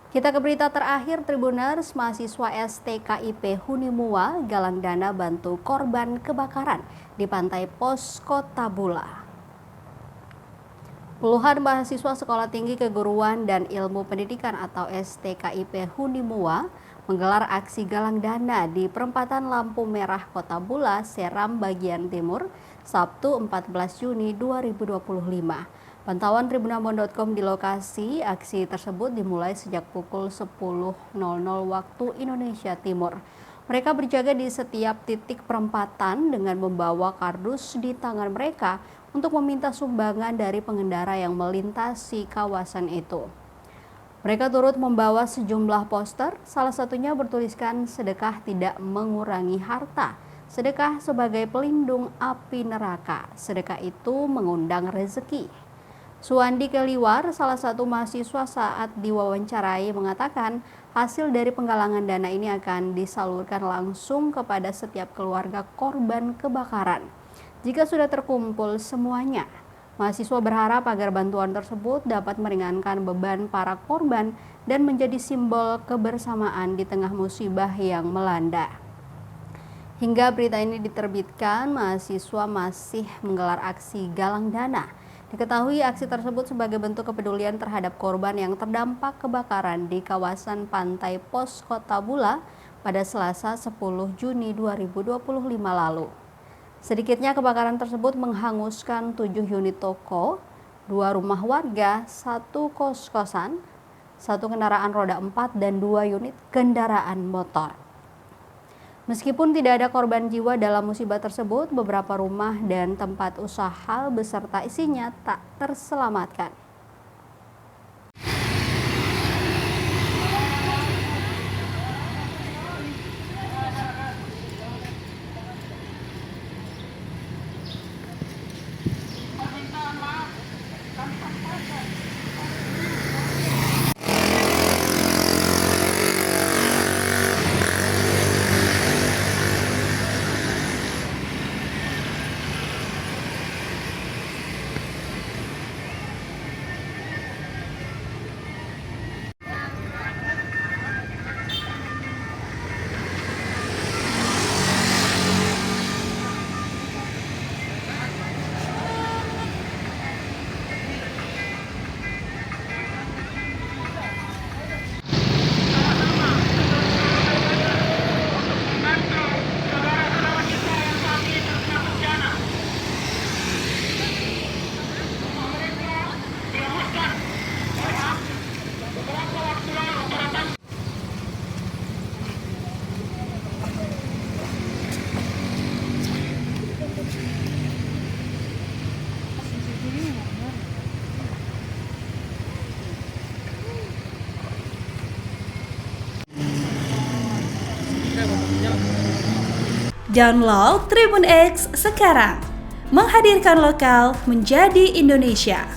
Kita ke berita terakhir, Tribuners, mahasiswa STKIP Hunimua galang dana bantu korban kebakaran di Pantai Pos Kota Bula. Puluhan mahasiswa Sekolah Tinggi Keguruan dan Ilmu Pendidikan atau STKIP Hunimua menggelar aksi galang dana di perempatan lampu merah Kota Bula, Seram bagian timur, Sabtu 14 Juni 2025. Pantauan tribunambon.com di lokasi aksi tersebut dimulai sejak pukul 10.00 waktu Indonesia Timur. Mereka berjaga di setiap titik perempatan dengan membawa kardus di tangan mereka untuk meminta sumbangan dari pengendara yang melintasi kawasan itu. Mereka turut membawa sejumlah poster, salah satunya bertuliskan sedekah tidak mengurangi harta, sedekah sebagai pelindung api neraka, sedekah itu mengundang rezeki. Suwandi Keliwar, salah satu mahasiswa saat diwawancarai mengatakan hasil dari penggalangan dana ini akan disalurkan langsung kepada setiap keluarga korban kebakaran. Jika sudah terkumpul semuanya, mahasiswa berharap agar bantuan tersebut dapat meringankan beban para korban dan menjadi simbol kebersamaan di tengah musibah yang melanda. Hingga berita ini diterbitkan, mahasiswa masih menggelar aksi galang dana. Diketahui aksi tersebut sebagai bentuk kepedulian terhadap korban yang terdampak kebakaran di kawasan Pantai Pos Kota Bula pada Selasa 10 Juni 2025 lalu. Sedikitnya kebakaran tersebut menghanguskan 7 unit toko, 2 rumah warga, 1 kos-kosan, 1 kendaraan roda 4, dan 2 unit kendaraan motor. Meskipun tidak ada korban jiwa dalam musibah tersebut, beberapa rumah dan tempat usaha beserta isinya tak terselamatkan. Download Tribun X sekarang, menghadirkan lokal menjadi Indonesia.